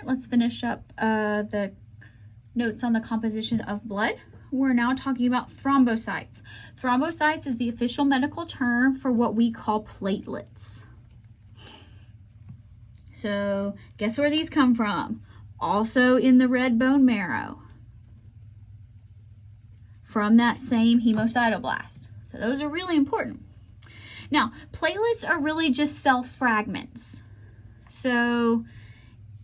moment, let's finish up the notes on the composition of blood. We're now talking about thrombocytes. Thrombocytes is the official medical term for what we call platelets. So guess where these come from? Also in the red bone marrow, from that same hemocytoblast. So those are really important. Now, platelets are really just cell fragments. So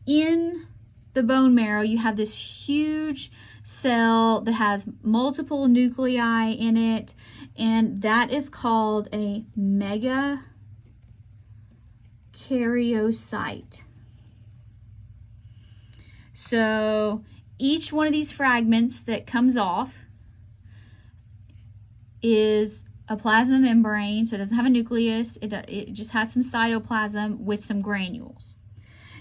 in the bone marrow, you have this huge cell that has multiple nuclei in it, and that is called a megakaryocyte. So each one of these fragments that comes off is a plasma membrane, so it doesn't have a nucleus. It just has some cytoplasm with some granules.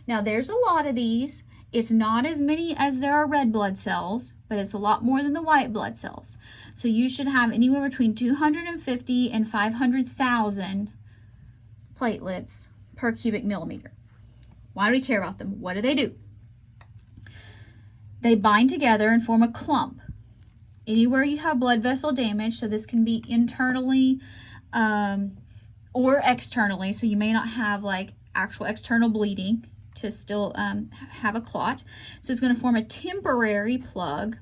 Now there's a lot of these. It's not as many as there are red blood cells, but it's a lot more than the white blood cells. So you should have anywhere between 250 and 500,000 platelets per cubic millimeter. Why do we care about them? What do? They bind together and form a clump. Anywhere you have blood vessel damage, so this can be internally or externally, so you may not have like actual external bleeding to still have a clot. So it's going to form a temporary plug,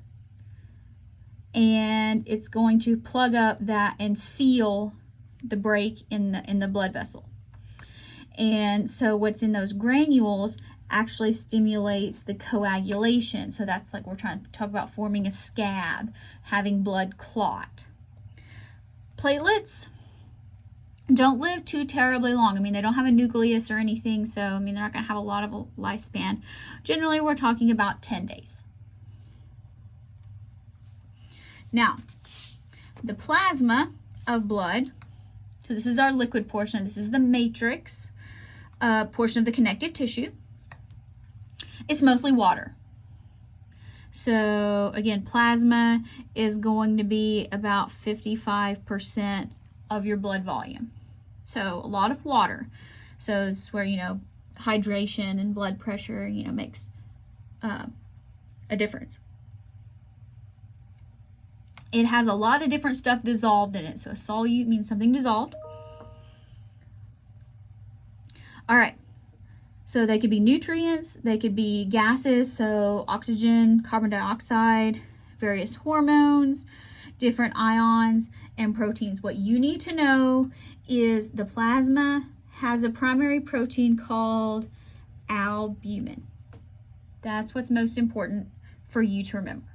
and it's going to plug up that and seal the break in the blood vessel. And so what's in those granules actually stimulates the coagulation. So that's like we're trying to talk about forming a scab, having blood clot. Platelets don't live too terribly long. I mean, they don't have a nucleus or anything, so I mean, they're not going to have a lot of a lifespan. Generally, we're talking about 10 days. Now, the plasma of blood, so this is our liquid portion. This is the matrix portion of the connective tissue. It's mostly water. So again, plasma is going to be about 55% of your blood volume. So a lot of water. So this is where, hydration and blood pressure, makes a difference. It has a lot of different stuff dissolved in it. So a solute means something dissolved. All right. So they could be nutrients, they could be gases, so oxygen, carbon dioxide, various hormones, different ions, and proteins. What you need to know is the plasma has a primary protein called albumin. That's what's most important for you to remember.